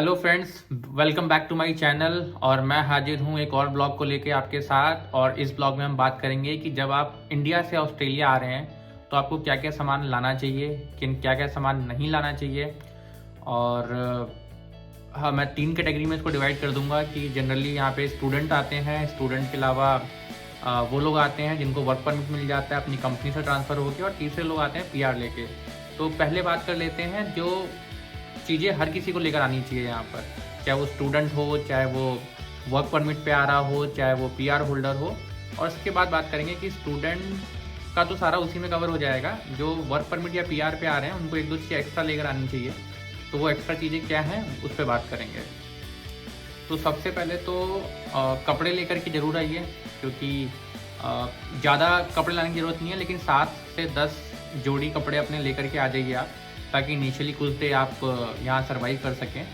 Hello friends, welcome back to my channel. और मैं हाजिर हूँ एक और ब्लॉग को लेके आपके साथ। और इस ब्लॉग में हम बात करेंगे कि जब आप इंडिया से ऑस्ट्रेलिया आ रहे हैं तो आपको क्या क्या सामान लाना चाहिए, क्या क्या सामान नहीं लाना चाहिए। और हाँ, मैं 3 कैटेगरी में इसको डिवाइड कर दूंगा कि जनरली यहाँ पे स्टूडेंट आते हैं, स्टूडेंट के अलावा वो लोग आते हैं जिनको वर्क परमिट मिल जाता है अपनी कंपनी से ट्रांसफ़र होकर, और तीसरे लोग आते हैं पीआर लेके। तो पहले बात कर लेते हैं जो चीज़ें हर किसी को लेकर आनी चाहिए यहाँ पर, चाहे वो स्टूडेंट हो, चाहे वो वर्क परमिट पे आ रहा हो, चाहे वो पीआर होल्डर हो। और इसके बाद बात करेंगे कि स्टूडेंट का तो सारा उसी में कवर हो जाएगा, जो वर्क परमिट या पीआर पे आ रहे हैं उनको एक दो चीज़ें एक्स्ट्रा लेकर आनी चाहिए। तो वो एक्स्ट्रा चीज़ें क्या हैं उस पर बात करेंगे। तो सबसे पहले तो कपड़े लेकर के ज़रूर आइए, क्योंकि ज़्यादा कपड़े लाने की ज़रूरत नहीं है, लेकिन 7 से 10 जोड़ी कपड़े अपने लेकर के आ जाइए आप, ताकि इनिशियली कुछ डे आप यहाँ सर्वाइव कर सकें।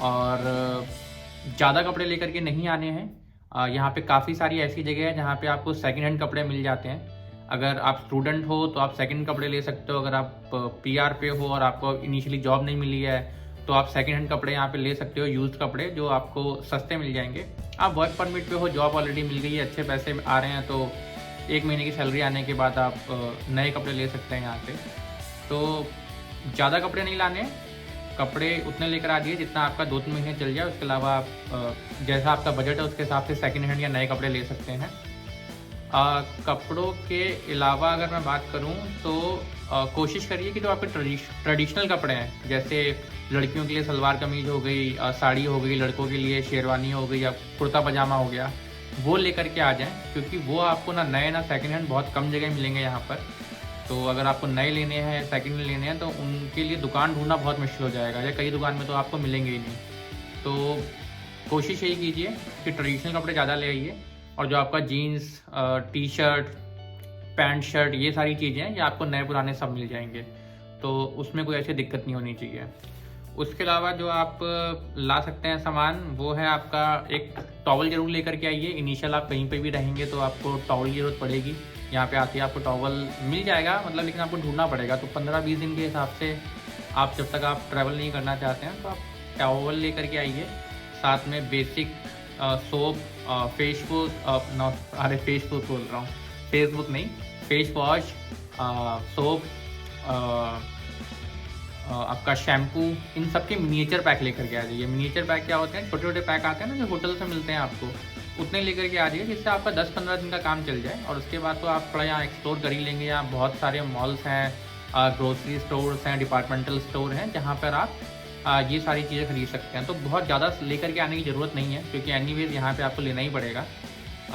और ज़्यादा कपड़े लेकर के नहीं आने हैं। यहाँ पे काफ़ी सारी ऐसी जगह है जहाँ पे आपको सेकंड हैंड कपड़े मिल जाते हैं। अगर आप स्टूडेंट हो तो आप सेकंड कपड़े ले सकते हो। अगर आप पीआर पे हो और आपको इनिशियली जॉब नहीं मिली है तो आप सेकंड हैंड कपड़े यहाँ पे ले सकते हो, यूज्ड कपड़े जो आपको सस्ते मिल जाएंगे। आप वर्क परमिट पे हो, जॉब ऑलरेडी मिल गई है, अच्छे पैसे आ रहे हैं, तो 1 महीने की सैलरी आने के बाद आप नए कपड़े ले सकते हैं यहाँ से। तो ज़्यादा कपड़े नहीं लाने, कपड़े उतने लेकर आ जाइए जितना आपका 2-3 महीने चल जाए। उसके अलावा आप जैसा आपका बजट है उसके हिसाब से सेकंड हैंड या नए कपड़े ले सकते हैं। कपड़ों के अलावा अगर मैं बात करूं तो कोशिश करिए कि जो आपके ट्रेडिशनल कपड़े हैं, जैसे लड़कियों के लिए सलवार कमीज हो गई, साड़ी हो गई, लड़कों के लिए शेरवानी हो गई या कुर्ता पजामा हो गया, वो लेकर के आ जाएं, क्योंकि वो आपको ना नए ना सेकंड हैंड बहुत कम जगह मिलेंगे यहाँ पर। तो अगर आपको नए लेने हैं, सेकंड में लेने हैं, तो उनके लिए दुकान ढूंढना बहुत मुश्किल हो जाएगा, या कई दुकान में तो आपको मिलेंगे ही नहीं। तो कोशिश यही कीजिए कि ट्रेडिशनल कपड़े ज़्यादा ले आइए, और जो आपका jeans, T shirt, pant shirt, ये सारी चीज़ें ये आपको नए पुराने सब मिल जाएंगे, तो उसमें कोई ऐसी दिक्कत नहीं होनी चाहिए। उसके अलावा जो आप ला सकते हैं सामान, वो है आपका एक टॉवल जरूर लेकर के आइए। इनिशियल आप कहीं पे भी रहेंगे तो आपको टॉवल की ज़रूरत पड़ेगी। यहाँ पे आते ही आपको टॉवल मिल जाएगा, मतलब, लेकिन आपको ढूंढना पड़ेगा। तो 15-20 दिन के हिसाब से आप, जब तक आप ट्रैवल नहीं करना चाहते हैं, तो आप टॉवल लेकर के आइए। साथ में बेसिक सोप, फेसबुक बोल रहा हूँ, फेसबुक नहीं, फेस वॉश, सोप, आपका शैम्पू, इन सब के मिनिएचर पैक लेकर के आ जाइए। मिनिएचर पैक क्या होते हैं? छोटे छोटे पैक आते हैं ना, जो होटल से मिलते हैं आपको, उतने लेकर के आ जाइए, जिससे आपका 10-15 दिन का काम चल जाए। और उसके बाद तो आप थोड़ा यहाँ एक्सप्लोर कर ही लेंगे। यहाँ बहुत सारे मॉल्स हैं, ग्रोसरी स्टोर्स हैं, डिपार्टमेंटल स्टोर हैं, जहाँ पर आप ये सारी चीज़ें खरीद सकते हैं। तो बहुत ज़्यादा लेकर के आने की ज़रूरत नहीं है, क्योंकि एनीवेज यहाँ पे आपको लेना ही पड़ेगा।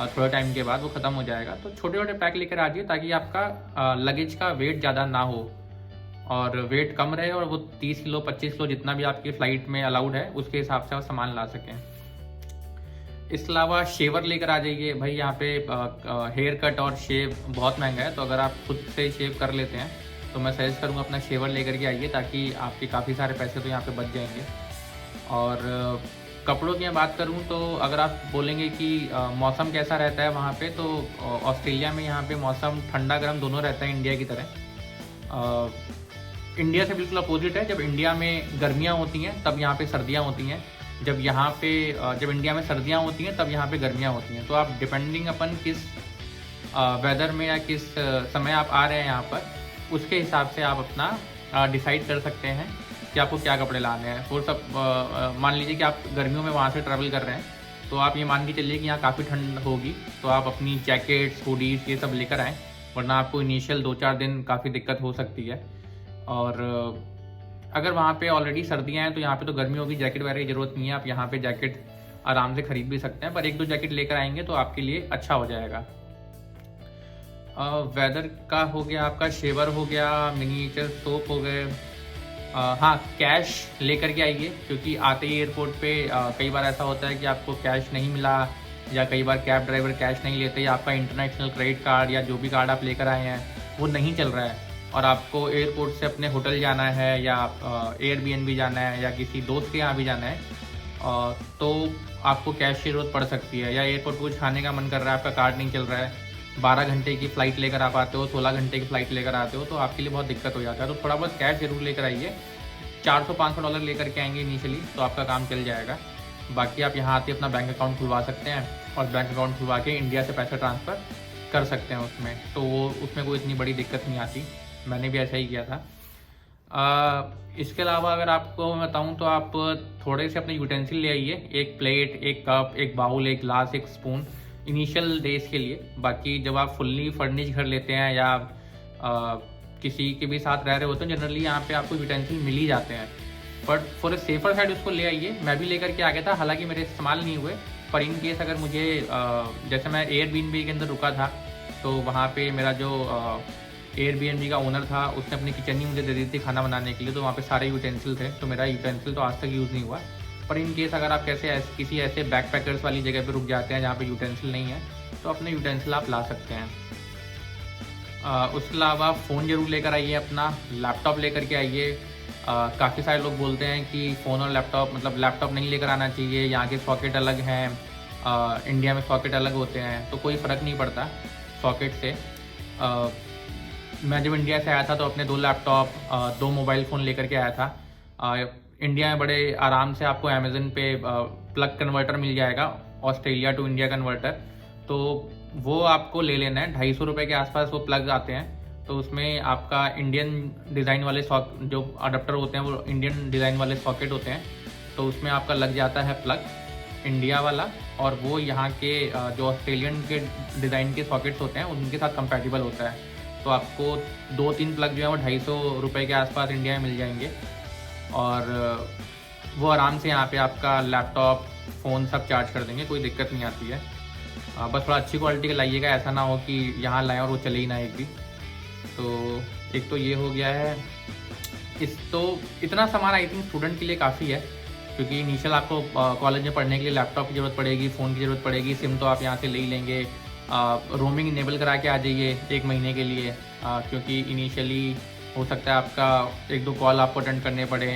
थोड़े टाइम के बाद वो ख़त्म हो जाएगा। तो छोटे छोटे पैक लेकर आ जाइए, ताकि आपका लगेज का वेट ज़्यादा ना हो और वेट कम रहे, और वो 30 किलो 25 किलो जितना भी आपकी फ़्लाइट में अलाउड है उसके हिसाब से आप सामान ला सकें। इसके अलावा शेवर लेकर आ जाइए भाई। यहाँ पे हेयर कट और शेव बहुत महंगा है, तो अगर आप खुद से शेव कर लेते हैं तो मैं सजेस्ट करूँगा अपना शेवर लेकर के आइए, ताकि आपके काफ़ी सारे पैसे तो यहाँ पे बच जाएंगे। और कपड़ों की बात करूँ तो अगर आप बोलेंगे कि मौसम कैसा रहता है वहाँ पे, तो ऑस्ट्रेलिया में यहाँ पे मौसम ठंडा गर्म दोनों रहता है, इंडिया की तरह। इंडिया से बिल्कुल अपोजिट है। जब इंडिया में गर्मियाँ होती हैं तब यहाँ पे सर्दियाँ होती हैं। जब इंडिया में सर्दियाँ होती हैं तब यहाँ पे गर्मियाँ होती हैं। तो आप डिपेंडिंग अपन किस वेदर में या किस समय आप आ रहे हैं यहाँ पर, उसके हिसाब से आप अपना डिसाइड कर सकते हैं कि आपको क्या कपड़े लाने हैं। और सब मान लीजिए कि आप गर्मियों में वहाँ से ट्रैवल कर रहे हैं, तो आप ये मान के चलिए कि यहाँ काफ़ी ठंड होगी, तो आप अपनी जैकेट्स, हुडीज, ये सब लेकर आएँ, वरना आपको इनिशियल 2-4 दिन काफ़ी दिक्कत हो सकती है। और अगर वहाँ पे ऑलरेडी सर्दियाँ हैं तो यहाँ पे तो गर्मी होगी, जैकेट वगैरह की ज़रूरत नहीं है। आप यहाँ पे जैकेट आराम से खरीद भी सकते हैं, पर 1-2 जैकेट लेकर आएंगे तो आपके लिए अच्छा हो जाएगा। वेदर का हो गया, आपका शेवर हो गया, मिनिएचर सोप हो गए। हाँ, कैश लेकर के आइए, क्योंकि आते ही एयरपोर्ट पे कई बार ऐसा होता है कि आपको कैश नहीं मिला, या कई बार कैब ड्राइवर कैश नहीं लेते, या आपका इंटरनेशनल क्रेडिट कार्ड या जो भी कार्ड आप लेकर आए हैं वो नहीं चल रहा है, और आपको एयरपोर्ट से अपने होटल जाना है, या एयरबीएनबी जाना है, या किसी दोस्त के यहाँ भी जाना है, तो आपको कैश की ज़रूरत पड़ सकती है। या एयरपोर्ट पर कुछ खाने का मन कर रहा है, आपका कार्ड नहीं चल रहा है, 12 घंटे की फ़्लाइट लेकर आप आते हो, 16 घंटे की फ़्लाइट लेकर आते हो, तो आपके लिए बहुत दिक्कत हो जाता है। तो थोड़ा बहुत कैश ज़रूर लेकर आइए, $400-500 लेकर के आएंगे इनिशियली, तो आपका काम चल जाएगा। बाकी आप यहाँ आते अपना बैंक अकाउंट खुलवा सकते हैं और बैंक अकाउंट खुलवा के इंडिया से पैसा ट्रांसफ़र कर सकते हैं उसमें, तो वो उसमें कोई इतनी बड़ी दिक्कत नहीं आती। मैंने भी ऐसा ही किया था। इसके अलावा अगर आपको मैं बताऊँ तो आप थोड़े से अपने यूटेंसिल ले आइए, एक प्लेट, एक कप, एक बाउल, एक ग्लास, एक स्पून, इनिशियल डेज के लिए। बाकी जब आप फुल्ली फर्निश घर लेते हैं या किसी के भी साथ रह रहे होते हैं, जनरली यहाँ पे आपको यूटेंसिल मिल ही जाते हैं, but for a safer side उसको ले आइए। मैं भी लेकर के आ गया था, हालांकि मेरे इस्तेमाल नहीं हुए, पर इन केस अगर मुझे जैसे मैं एयरबीएनबी के अंदर रुका था, तो वहाँ पे मेरा जो एयरबीएनबी का ओनर था उसने अपनी किचन ही मुझे दे दी थी खाना बनाने के लिए, तो वहाँ पे सारे यूटेंसिल थे, तो मेरा यूटेंसिल तो आज तक यूज़ नहीं हुआ। पर इन केस अगर आप किसी ऐसे बैकपैकर्स वाली जगह पे रुक जाते हैं जहाँ पे यूटेंसिल नहीं है, तो अपने यूटेंसिल आप ला सकते हैं। उसके अलावा फ़ोन ज़रूर लेकर आइए, अपना लैपटॉप लेकर के आइए। काफ़ी सारे लोग बोलते हैं कि फ़ोन और लैपटॉप, मतलब लैपटॉप नहीं लेकर आना चाहिए, यहाँ के सॉकेट अलग हैं, इंडिया में सॉकेट अलग होते हैं, तो कोई फ़र्क नहीं पड़ता सॉकेट से। मैं जब इंडिया से आया था तो अपने 2 लैपटॉप, 2 मोबाइल फ़ोन लेकर के आया था। इंडिया में बड़े आराम से आपको अमेज़न पे प्लग कन्वर्टर मिल जाएगा, ऑस्ट्रेलिया टू इंडिया कन्वर्टर, तो वो आपको ले लेना है। 250 रुपये के आसपास वो प्लग आते हैं, तो उसमें आपका इंडियन डिज़ाइन वाले जो अडाप्टर होते हैं वो इंडियन डिज़ाइन वाले सॉकेट होते हैं, तो उसमें आपका लग जाता है प्लग इंडिया वाला, और वो यहाँ के जो ऑस्ट्रेलियन के डिज़ाइन के सॉकेट्स होते हैं उनके साथ कंपैटिबल होता है। तो आपको 2-3 प्लग जो है वो 250 रुपये के आसपास इंडिया में मिल जाएंगे, और वो आराम से यहाँ पे आपका लैपटॉप, फ़ोन सब चार्ज कर देंगे, कोई दिक्कत नहीं आती है। बस थोड़ा अच्छी क्वालिटी का लाइएगा, ऐसा ना हो कि यहाँ लाएँ और वो चले ही ना एक भी। तो एक तो ये हो गया है। तो इतना सामान आई थिंक स्टूडेंट के लिए काफ़ी है, क्योंकि इनिशियल आपको कॉलेज में पढ़ने के लिए लैपटॉप की ज़रूरत पड़ेगी, फ़ोन की ज़रूरत पड़ेगी, सिम तो आप यहाँ से ले ही लेंगे। रोमिंग इनेबल करा के आ जाइए 1 महीने के लिए, क्योंकि इनिशियली हो सकता है आपका 1-2 कॉल आपको अटेंड करने पड़े,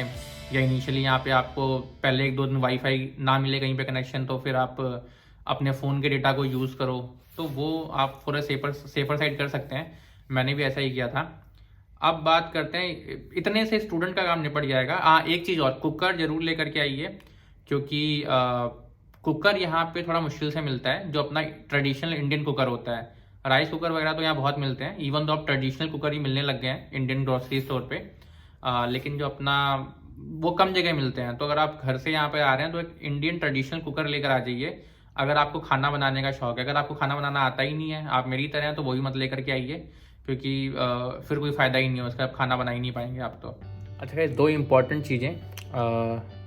या इनिशियली यहाँ पे आपको पहले 1-2 दिन वाईफाई ना मिले कहीं पे कनेक्शन, तो फिर आप अपने फ़ोन के डेटा को यूज़ करो, तो वो आप थोड़ा सेफर साइड कर सकते हैं। मैंने भी ऐसा ही किया था। अब बात करते हैं, इतने से स्टूडेंट का काम निपट जाएगा। एक चीज़ और, कुकर ज़रूर लेकर के आइए, क्योंकि कुकर यहाँ पे थोड़ा मुश्किल से मिलता है, जो अपना ट्रेडिशनल इंडियन कुकर होता है। राइस कुकर वगैरह तो यहाँ बहुत मिलते हैं, इवन तो अब ट्रेडिशनल कुकर ही मिलने लग गए हैं इंडियन ग्रोसरी स्टोर पे, लेकिन जो अपना वो कम जगह मिलते हैं। तो अगर आप घर से यहाँ पे आ रहे हैं तो एक इंडियन ट्रेडिशनल कुकर लेकर आ जाइए, अगर आपको खाना बनाने का शौक है। अगर आपको खाना बनाना आता ही नहीं है, आप मेरी तरह हैं, तो वही मत लेकर के आइए, क्योंकि फिर कोई फ़ायदा ही नहीं है उसका, आप खाना बना ही नहीं पाएंगे आप तो। अच्छा गाइस, 2 इम्पॉर्टेंट चीज़ें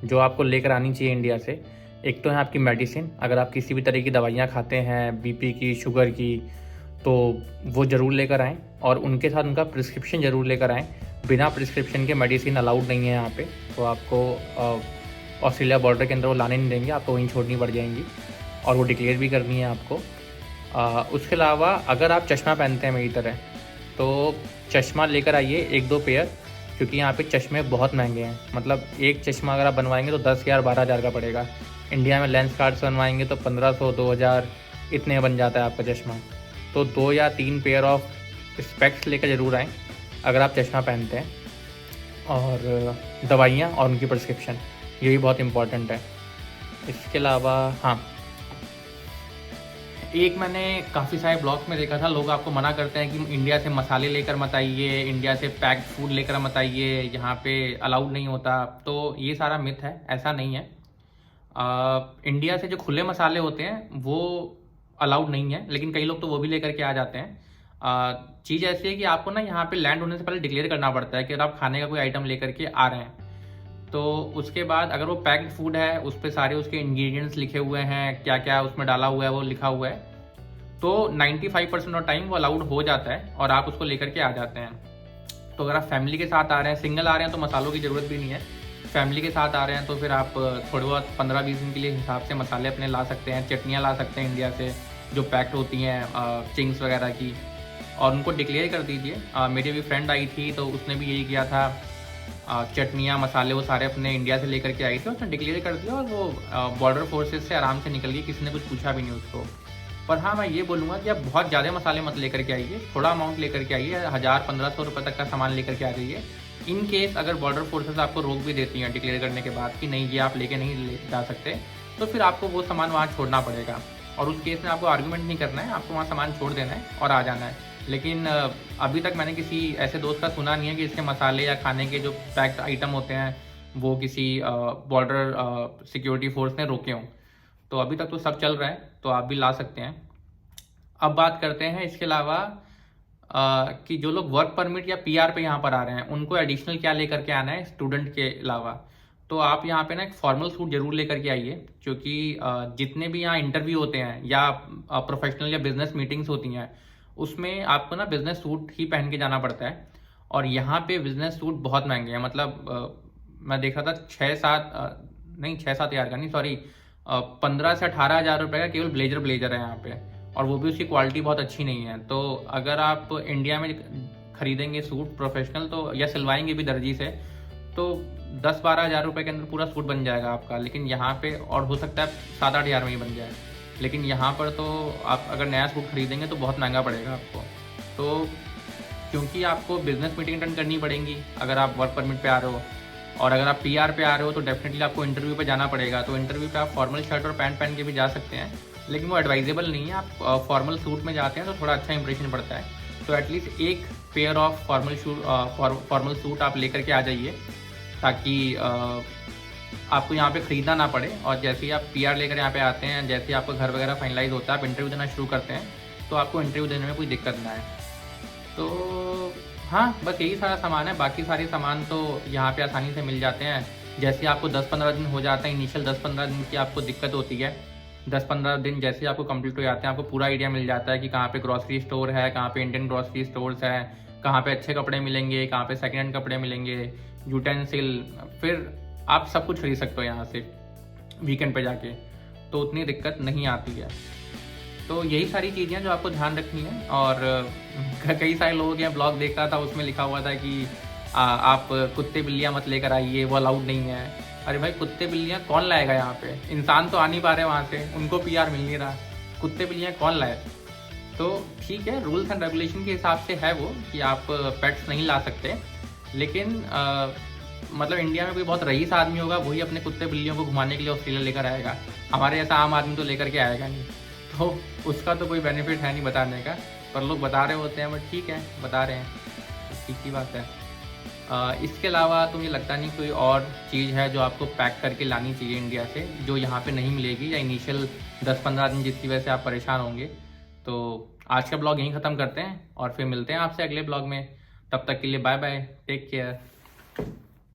जो आपको लेकर आनी चाहिए इंडिया से। एक तो है आपकी मेडिसिन, अगर आप किसी भी तरह की दवाइयाँ खाते हैं, बीपी की, शुगर की, तो वो ज़रूर लेकर आएँ, और उनके साथ उनका प्रिस्क्रिप्शन ज़रूर लेकर आएँ। बिना प्रिस्क्रिप्शन के मेडिसिन अलाउड नहीं है यहाँ पे, तो आपको ऑस्ट्रेलिया बॉर्डर के अंदर वो लाने नहीं देंगे, आपको वहीं छोड़नी पड़ जाएंगी, और वो डिक्लेयर भी करनी है आपको। उसके अलावा अगर आप चश्मा पहनते हैं मेरी तरह, तो चश्मा लेकर आइए 1-2 पेयर, क्योंकि यहाँ पे चश्मे बहुत महंगे हैं। मतलब एक चश्मा अगर आप बनवाएंगे तो 10,000 12,000 का पड़ेगा। इंडिया में लेंस कार्ड्स बनवाएंगे तो 1500 2000 इतने बन जाता है आपका चश्मा। तो 2 या 3 पेयर ऑफ स्पेक्स लेकर ज़रूर आएँ अगर आप चश्मा पहनते हैं। और दवाइयाँ और उनकी प्रिस्क्रिप्शन, ये भी बहुत इम्पॉर्टेंट है। इसके अलावा हाँ, एक मैंने काफ़ी सारे ब्लॉग्स में देखा था, लोग आपको मना करते हैं कि इंडिया से मसाले लेकर मत आइए, इंडिया से पैक्ड फूड लेकर मत आइए, यहाँ पे अलाउड नहीं होता। तो ये सारा मिथ है, ऐसा नहीं है। इंडिया से जो खुले मसाले होते हैं वो अलाउड नहीं है, लेकिन कई लोग तो वो भी लेकर के आ जाते हैं। चीज़ ऐसी है कि आपको ना यहाँ पे लैंड होने से पहले डिक्लेयर करना पड़ता है कि अगर आप खाने का कोई आइटम लेकर के आ रहे हैं, तो उसके बाद अगर वो पैक्ड फूड है, उस पर सारे उसके इंग्रेडिएंट्स लिखे हुए हैं, क्या क्या उसमें डाला हुआ है वो लिखा हुआ है, तो 95% ऑफ टाइम वो अलाउड हो जाता है और आप उसको लेकर के आ जाते हैं। तो अगर आप फैमिली के साथ आ रहे हैं, सिंगल आ रहे हैं, तो मसालों की ज़रूरत भी नहीं है। फैमिली के साथ आ रहे हैं तो फिर आप थोड़े बहुत 15-20 दिन के लिए हिसाब से मसाले अपने ला सकते हैं। चटनियाँ ला सकते हैं इंडिया से जो पैक्ड होती हैं, चिंग्स वगैरह की, और उनको डिक्लेयर कर दीजिए। मेरी भी फ्रेंड आई थी तो उसने भी यही किया था, चटनियाँ मसाले वो सारे अपने इंडिया से लेकर के आई थी, उसने डिक्लेयर कर दिया और वो बॉर्डर फोर्सेस से आराम से निकल गई, किसी ने कुछ पूछा भी नहीं उसको। पर हाँ, मैं ये बोलूँगा कि आप बहुत ज़्यादा मसाले मत लेकर के आइए, थोड़ा अमाउंट लेकर के आइए, 1000-1500 रुपये तक का सामान लेकर के आ जाइए, इन केस अगर बॉर्डर फोर्सेस आपको रोक भी देती हैं डिक्लेयर करने के बाद कि नहीं ये आप लेके नहीं ले जा सकते, तो फिर आपको वो सामान वहाँ छोड़ना पड़ेगा। और उस केस में आपको आर्गूमेंट नहीं करना है, आपको वहाँ सामान छोड़ देना है और आ जाना है। लेकिन अभी तक मैंने किसी ऐसे दोस्त का सुना नहीं है कि इसके मसाले या खाने के जो पैक्ड आइटम होते हैं वो किसी बॉर्डर सिक्योरिटी फोर्स ने रोके हों। तो अभी तक तो सब चल रहा है, तो आप भी ला सकते हैं। अब बात करते हैं इसके अलावा कि जो लोग वर्क परमिट या पीआर पे यहाँ पर आ रहे हैं उनको एडिशनल क्या लेकर के आना है स्टूडेंट के अलावा। तो आप यहाँ पे ना एक फॉर्मल सूट जरूर लेकर के आइए, क्योंकि जितने भी यहाँ इंटरव्यू होते हैं या प्रोफेशनल या बिजनेस मीटिंग्स होती हैं उसमें आपको ना बिजनेस सूट ही पहन के जाना पड़ता है। और यहाँ पे बिजनेस सूट बहुत महंगे हैं, मतलब मैं देखा था 6-7 हज़ार का नहीं, सॉरी 15 से 18 हज़ार रुपये का केवल ब्लेजर है यहाँ पे, और वो भी उसकी क्वालिटी बहुत अच्छी नहीं है। तो अगर आप इंडिया में खरीदेंगे सूट प्रोफेशनल तो या सिलवाएंगे भी दर्जी से तो 10-12 हज़ार रुपये के अंदर पूरा सूट बन जाएगा आपका। लेकिन यहाँ पे और हो सकता है 7-8 हज़ार में ही बन जाए, लेकिन यहाँ पर तो आप अगर नया सूट खरीदेंगे तो बहुत महंगा पड़ेगा आपको। तो क्योंकि आपको बिजनेस मीटिंग अटेंड करनी पड़ेगी अगर आप वर्क परमिट पे आ रहे हो, और अगर आप पीआर पे आ रहे हो तो डेफिनेटली आपको इंटरव्यू पे जाना पड़ेगा। तो इंटरव्यू पे आप फॉर्मल शर्ट और पैंट पहन के भी जा सकते हैं, लेकिन वो एडवाइजेबल नहीं है। आप फॉर्मल सूट में जाते हैं तो थोड़ा अच्छा इंप्रेशन पड़ता है। तो एटलीस्ट एक पेयर ऑफ फॉर्मल सूट आप लेकर के आ जाइए, ताकि आपको यहाँ पे ख़रीदना ना पड़े। और जैसे ही आप पीआर लेकर यहाँ पे आते हैं, जैसे ही आपका घर वगैरह फाइनलाइज होता है, आप इंटरव्यू देना शुरू करते हैं, तो आपको इंटरव्यू देने में कोई दिक्कत ना आए। तो हाँ, बस यही सारा सामान है। बाकी सारे सामान तो यहाँ पे आसानी से मिल जाते हैं। जैसे आपको 10-15 दिन हो जाते हैं, इनिशियल 10-15 दिन की आपको दिक्कत होती है। 10-15 दिन जैसे ही आपको कंप्लीट हो जाते हैं, आपको पूरा आइडिया मिल जाता है कि कहाँ पे ग्रॉसरी स्टोर है, कहाँ पे इंडियन ग्रॉसरी स्टोर्स है, कहाँ पे अच्छे कपड़े मिलेंगे, कहाँ पे सेकेंड हैंड कपड़े मिलेंगे, यूटेंसिल, फिर आप सब कुछ खरीद सकते हो यहाँ से वीकेंड पे जाके, तो उतनी दिक्कत नहीं आती है। तो यही सारी चीज़ें जो आपको ध्यान रखनी है। और कई सारे लोगों के ब्लॉग देख रहा था, उसमें लिखा हुआ था कि आप कुत्ते बिल्लियाँ मत लेकर आइए, वो अलाउड नहीं है। अरे भाई, कुत्ते बिल्लियाँ कौन लाएगा यहाँ पे? इंसान तो आ नहीं पा रहे वहाँ से, उनको पीआर मिल नहीं रहा, कुत्ते बिल्लियाँ कौन लाए? तो ठीक है, रूल्स एंड रेगुलेशन के हिसाब से है वो कि आप पेट्स नहीं ला सकते, लेकिन मतलब इंडिया में कोई बहुत रईस आदमी होगा वही अपने कुत्ते बिल्लियों को घुमाने के लिए ऑस्ट्रेलिया लेकर आएगा। हमारे जैसा आम आदमी तो लेकर के आएगा नहीं, तो उसका तो कोई बेनिफिट है नहीं बताने का। पर लोग बता रहे होते हैं, बट ठीक है, बता रहे हैं, तो ठीक ही बात है। इसके अलावा तो मुझे लगता नहीं कोई और चीज़ है जो आपको पैक करके लानी चाहिए इंडिया से, जो यहाँ पे नहीं मिलेगी, या इनिशियल 10-15 दिन जिसकी वजह से आप परेशान होंगे। तो आज का ब्लॉग यहीं ख़त्म करते हैं और फिर मिलते हैं आपसे अगले ब्लॉग में। तब तक के लिए बाय बाय, टेक केयर।